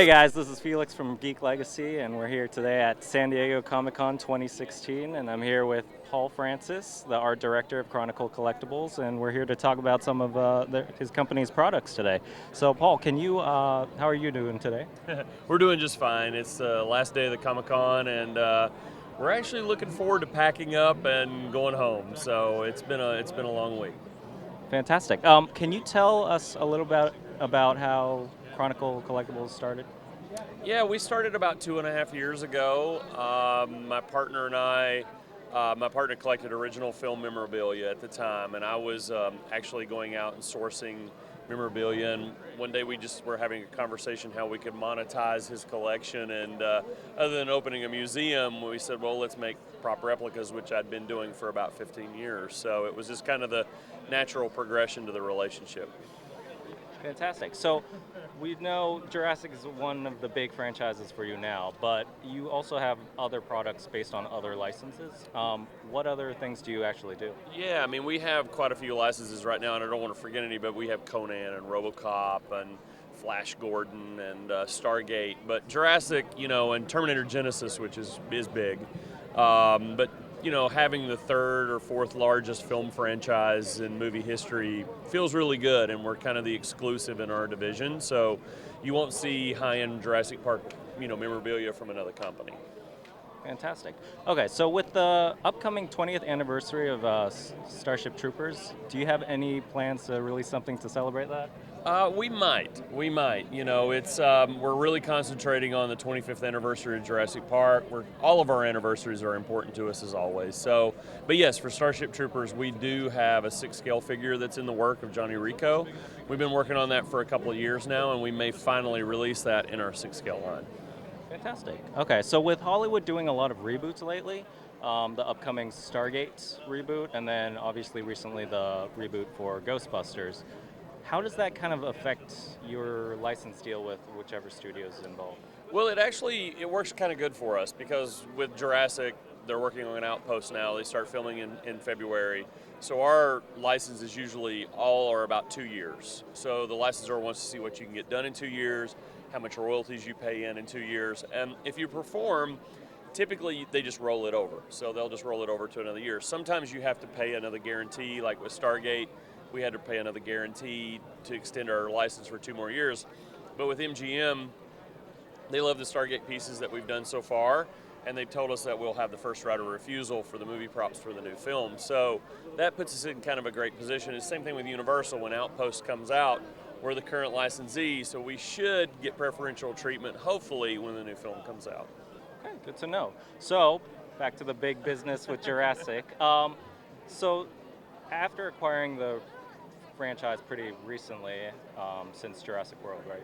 Hey guys, this is Felix from Geek Legacy, and we're here today at San Diego Comic-Con 2016, and I'm here with Paul Francis, the art director of Chronicle Collectibles, and we're here to talk about some of his company's products today. So Paul, how are you doing today? We're doing just fine. It's the last day of the Comic-Con, and we're actually looking forward to packing up and going home. So it's been a long week. Fantastic. Can you tell us a little bit about how Chronicle Collectibles started? Yeah, we started about 2.5 years ago. My partner collected original film memorabilia at the time, and I was actually going out and sourcing memorabilia. And one day we just were having a conversation how we could monetize his collection. And other than opening a museum, we said, well, let's make prop replicas, which I'd been doing for about 15 years. So it was just kind of the natural progression to the relationship. Fantastic. So we know Jurassic is one of the big franchises for you now, but you also have other products based on other licenses. What other things do you actually do? Yeah, I mean, we have quite a few licenses right now, and I don't want to forget any, but we have Conan and RoboCop and Flash Gordon and Stargate. But Jurassic, and Terminator Genesis, which is big. But having the third or fourth largest film franchise in movie history feels really good, and we're kind of the exclusive in our division. So you won't see high-end Jurassic Park, memorabilia from another company. Fantastic. Okay, so with the upcoming 20th anniversary of Starship Troopers, do you have any plans to release something to celebrate that? We might. It's we're really concentrating on the 25th anniversary of Jurassic Park. All of our anniversaries are important to us as always. So, but yes, for Starship Troopers, we do have a 6-scale figure that's in the work of Johnny Rico. We've been working on that for a couple of years now, and we may finally release that in our 6-scale line. Fantastic. Okay, so with Hollywood doing a lot of reboots lately, the upcoming Stargate reboot, and then obviously recently the reboot for Ghostbusters, how does that kind of affect your license deal with whichever studio is involved? Well, it works kind of good for us because with Jurassic, they're working on an Outpost now. They start filming in February. So our licenses usually all are about 2 years. So the licensor wants to see what you can get done in 2 years, how much royalties you pay in 2 years. And if you perform, typically they just roll it over. So they'll just roll it over to another year. Sometimes you have to pay another guarantee, like with Stargate. We had to pay another guarantee to extend our license for 2 more years. But with MGM, they love the Stargate pieces that we've done so far, and they've told us that we'll have the first right of refusal for the movie props for the new film. So that puts us in kind of a great position. It's the same thing with Universal. When Outpost comes out, we're the current licensee, so we should get preferential treatment, hopefully, when the new film comes out. Okay, good to know. So, back to the big business with Jurassic. So, after acquiring the franchise pretty recently, since Jurassic World, right?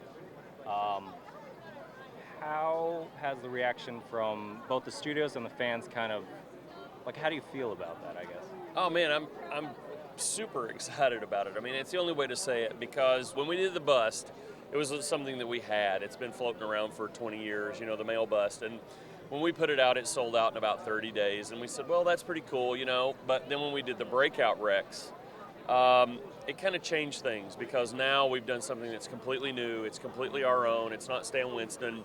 How has the reaction from both the studios and the fans how do you feel about that, I guess? Oh man, I'm super excited about it. I mean, it's the only way to say it, because when we did the bust, it was something that we had. It's been floating around for 20 years, the male bust. And when we put it out, it sold out in about 30 days. And we said, well, that's pretty cool, But then when we did the breakout Rex, it kind of changed things, because now we've done something that's completely new. It's completely our own. It's not Stan Winston.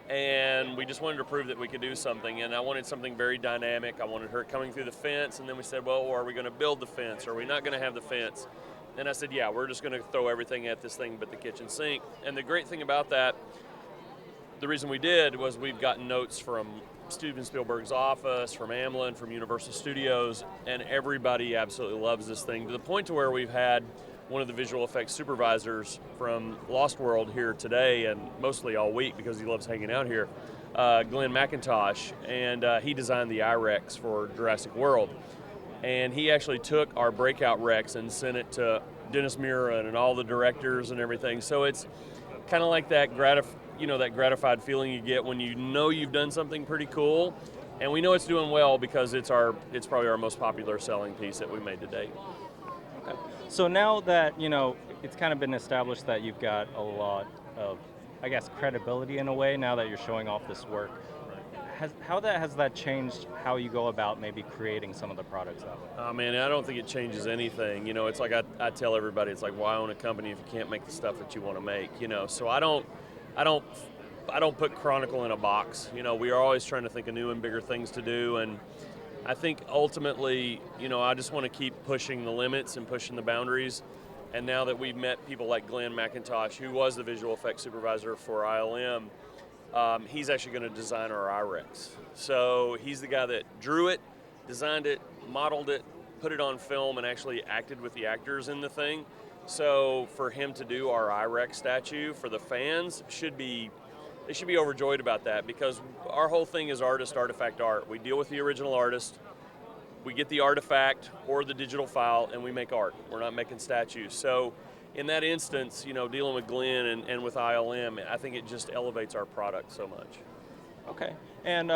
And we just wanted to prove that we could do something. And I wanted something very dynamic. I wanted her coming through the fence. And then we said, well, are we going to build the fence? Or are we not going to have the fence? And I said, yeah, we're just going to throw everything at this thing but the kitchen sink. And the great thing about that, the reason we did, was we've gotten notes from Steven Spielberg's office, from Amblin, from Universal Studios, and everybody absolutely loves this thing, to the point to where we've had one of the visual effects supervisors from Lost World here today, and mostly all week because he loves hanging out here, Glenn McIntosh, and he designed the IREX for Jurassic World. And he actually took our breakout Rex and sent it to Dennis Muren and all the directors and everything. So it's kind of like that gratified feeling you get when you've done something pretty cool, and we know it's doing well because it's probably our most popular selling piece that we made to date. Okay. So now that, it's kind of been established that you've got a lot of, I guess, credibility in a way now that you're showing off this work, has that changed how you go about maybe creating some of the products out there? Oh man, I don't think it changes anything. It's like I tell everybody, it's like, why own a company if you can't make the stuff that you want to make? So I don't don't put Chronicle in a box. You know, we are always trying to think of new and bigger things to do, and I think ultimately, you know, I just want to keep pushing the limits and pushing the boundaries. And now that we've met people like Glenn McIntosh, who was the visual effects supervisor for ILM, he's actually going to design our IREX. So he's the guy that drew it, designed it, modeled it, put it on film, and actually acted with the actors in the thing. So for him to do our IREX statue for the fans they should be overjoyed about that, because our whole thing is artifact art. We deal with the original artist, we get the artifact or the digital file, and we make art. We're not making statues. So in that instance, you know, dealing with Glenn and with ILM, I think it just elevates our product so much. Okay. And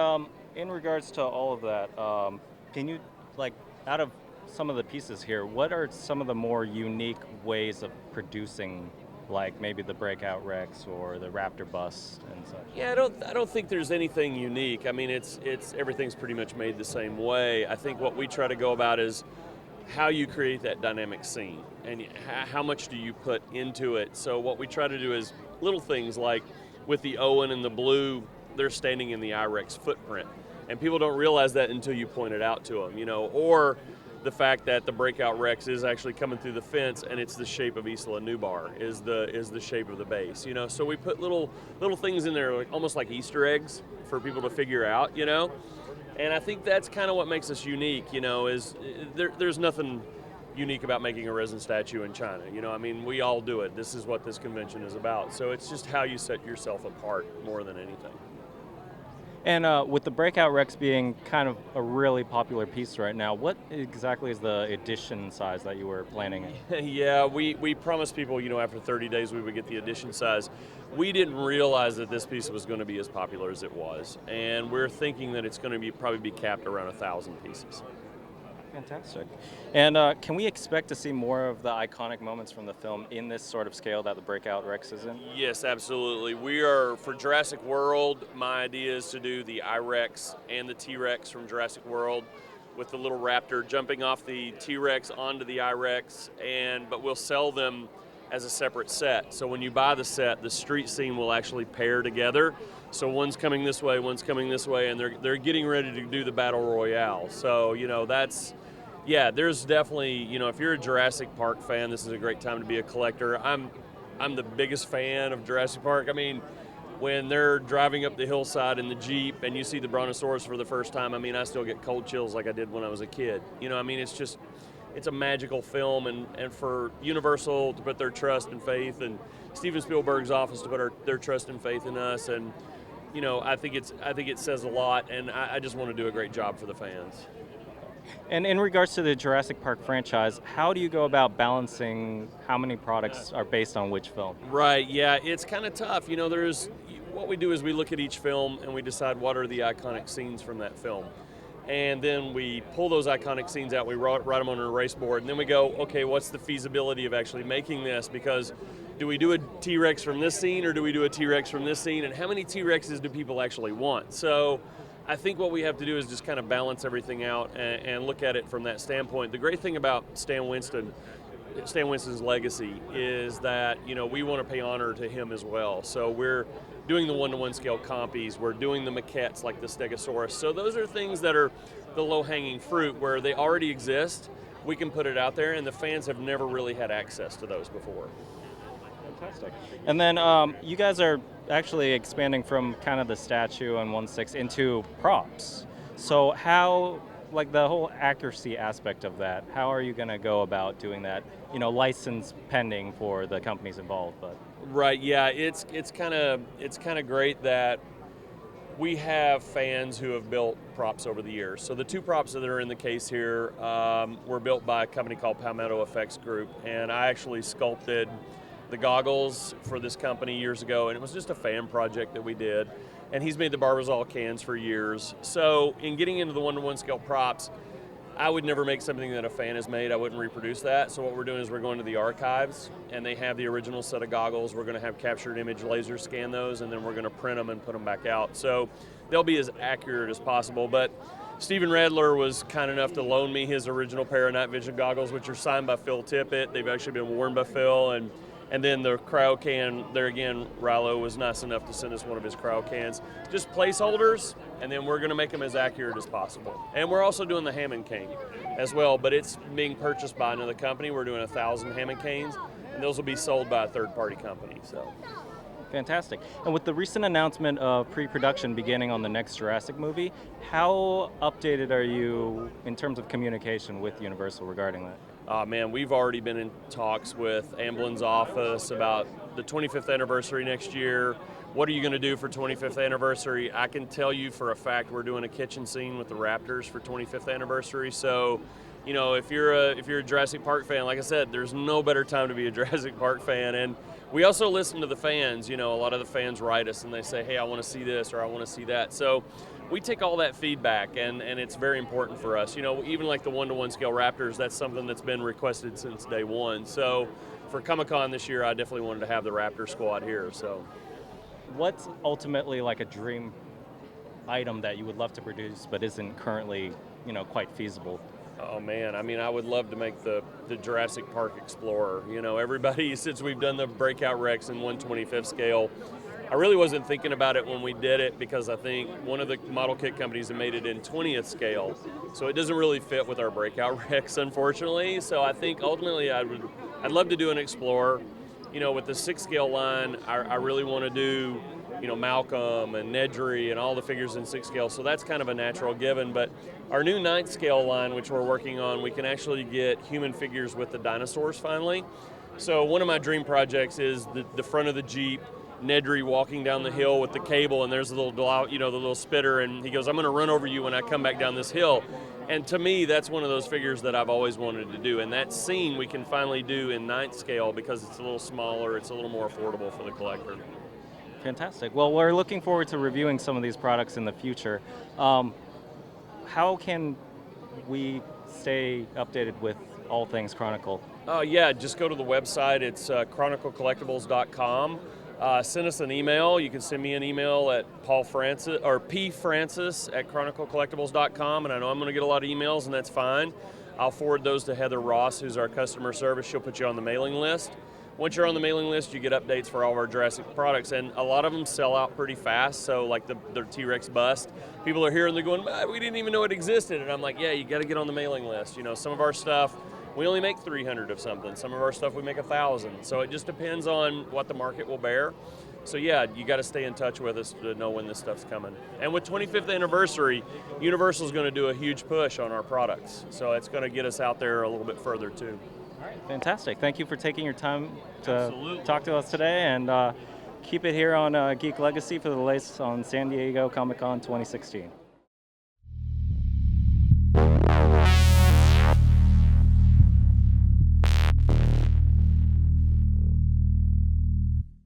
in regards to all of that, can you, like, out of some of the pieces here, what are some of the more unique ways of producing, like maybe the Breakout Rex or the Raptor bust and such? Yeah, I don't think there's anything unique. I mean, it's everything's pretty much made the same way. I think what we try to go about is how you create that dynamic scene and how much do you put into it. So what we try to do is little things like with the Owen and the Blue, they're standing in the IREX footprint, and people don't realize that until you point it out to them, you know, or the fact that the Breakout Rex is actually coming through the fence and it's the shape of Isla Nublar is the shape of the base, you know. So we put little things in there, like almost like Easter eggs for people to figure out, you know. And I think that's kind of what makes us unique, you know, is there's nothing unique about making a resin statue in China, you know. I mean, we all do it. This is what this convention is about. So it's just how you set yourself apart more than anything. And with the Breakout Rex being kind of a really popular piece right now, what exactly is the edition size that you were planning? Yeah, we promised people, you know, after 30 days we would get the edition size. We didn't realize that this piece was going to be as popular as it was, and we're thinking that it's going to probably be capped around 1,000 pieces. Fantastic. And can we expect to see more of the iconic moments from the film in this sort of scale that the Breakout Rex is in? Yes, absolutely. We are, for Jurassic World, my idea is to do the IREX and the T-Rex from Jurassic World with the little raptor jumping off the T-Rex onto the IREX, but we'll sell them as a separate set. So when you buy the set, the street scene will actually pair together. So one's coming this way, one's coming this way, and they're getting ready to do the Battle Royale. So, you know, there's definitely, you know, if you're a Jurassic Park fan, this is a great time to be a collector. I'm the biggest fan of Jurassic Park. I mean, when they're driving up the hillside in the Jeep and you see the Brontosaurus for the first time, I mean, I still get cold chills like I did when I was a kid. You know, I mean, it's a magical film, and for Universal to put their trust and faith, and Steven Spielberg's office to put their trust and faith in us, and, you know, I think it says a lot, and I just want to do a great job for the fans. And in regards to the Jurassic Park franchise, how do you go about balancing how many products are based on which film? Right, yeah, it's kind of tough. You know, what we do is we look at each film and we decide what are the iconic scenes from that film. And then we pull those iconic scenes out, we write them on an erase board, and then we go, okay, what's the feasibility of actually making this? Because do we do a T-Rex from this scene, or do we do a T-Rex from this scene? And how many T-Rexes do people actually want? So I think what we have to do is just kind of balance everything out and look at it from that standpoint. The great thing about Stan Winston's legacy is that, you know, we want to pay honor to him as well. So we're doing the 1-to-1 scale compies, we're doing the maquettes like the Stegosaurus. So those are things that are the low-hanging fruit where they already exist. We can put it out there, and the fans have never really had access to those before. Fantastic. And then you guys are actually expanding from kind of the statue and 1/6 into props. So how, like the whole accuracy aspect of that, how are you going to go about doing that? You know, license pending for the companies involved, but. Right. Yeah. It's kind of great that we have fans who have built props over the years. So the two props that are in the case here were built by a company called Palmetto Effects Group, and I actually sculpted the goggles for this company years ago, and it was just a fan project that we did. And he's made the Barbazol cans for years. So in getting into the 1-to-1 scale props, I would never make something that a fan has made. I wouldn't reproduce that. So what we're doing is we're going to the archives, and they have the original set of goggles. We're going to have captured image laser scan those, and then we're going to print them and put them back out. So they'll be as accurate as possible. But Stephen Radler was kind enough to loan me his original pair of night vision goggles, which are signed by Phil Tippett. They've actually been worn by Phil, and And then the cryo can, there again, Rilo was nice enough to send us one of his cryo cans. Just placeholders, and then we're going to make them as accurate as possible. And we're also doing the Hammond cane as well, but it's being purchased by another company. We're doing 1,000 Hammond canes, and those will be sold by a third-party company. So. Fantastic. And with the recent announcement of pre-production beginning on the next Jurassic movie, how updated are you in terms of communication with Universal regarding that? Man, we've already been in talks with Amblin's office about the 25th anniversary next year. What are you going to do for 25th anniversary? I can tell you for a fact we're doing a kitchen scene with the Raptors for 25th anniversary. So, you know, if you're a Jurassic Park fan, like I said, there's no better time to be a Jurassic Park fan. And we also listen to the fans. You know, a lot of the fans write us and they say, hey, I want to see this or I want to see that. So we take all that feedback, and it's very important for us. You know, even like the 1-to-1 scale Raptors, that's something that's been requested since day one. So for Comic-Con this year, I definitely wanted to have the Raptor squad here. So what's ultimately like a dream item that you would love to produce but isn't currently, you know, quite feasible? Oh man, I mean, I would love to make the Jurassic Park Explorer. You know, everybody, since we've done the breakout Rex in 1/25th scale, I really wasn't thinking about it when we did it because I think one of the model kit companies had made it in 20th scale, so it doesn't really fit with our breakout Rex, unfortunately. So I think ultimately I'd love to do an Explorer. You know, with the 6 scale line, I really want to do, you know, Malcolm and Nedry and all the figures in 6 scale, so that's kind of a natural given. But our new 9th scale line, which we're working on, we can actually get human figures with the dinosaurs finally. So one of my dream projects is the front of the Jeep, Nedry walking down the hill with the cable, and there's a little, you know, the little spitter, and he goes, I'm going to run over you when I come back down this hill. And to me, that's one of those figures that I've always wanted to do. And that scene we can finally do in 9th scale because it's a little smaller, it's a little more affordable for the collector. Fantastic. Well, we're looking forward to reviewing some of these products in the future. How can we stay updated with all things Chronicle? Yeah, just go to the website. It's chroniclecollectibles.com. Send us an email. You can send me an email at pfrancis@chroniclecollectibles.com, and I know I'm going to get a lot of emails, and that's fine. I'll forward those to Heather Ross, who's our customer service. She'll put you on the mailing list. Once you're on the mailing list, you get updates for all of our Jurassic products, and a lot of them sell out pretty fast. So like the T-Rex bust, people are here and they're going, we didn't even know it existed. And I'm like, yeah, you got to get on the mailing list. You know, some of our stuff, we only make 300 of something. Some of our stuff we make 1,000. So it just depends on what the market will bear. So yeah, you got to stay in touch with us to know when this stuff's coming. And with 25th anniversary, Universal's going to do a huge push on our products. So it's going to get us out there a little bit further too. All right, fantastic. Thank you for taking your time to Absolutely. talk to us today, and keep it here on Geek Legacy for the latest on San Diego Comic-Con 2016.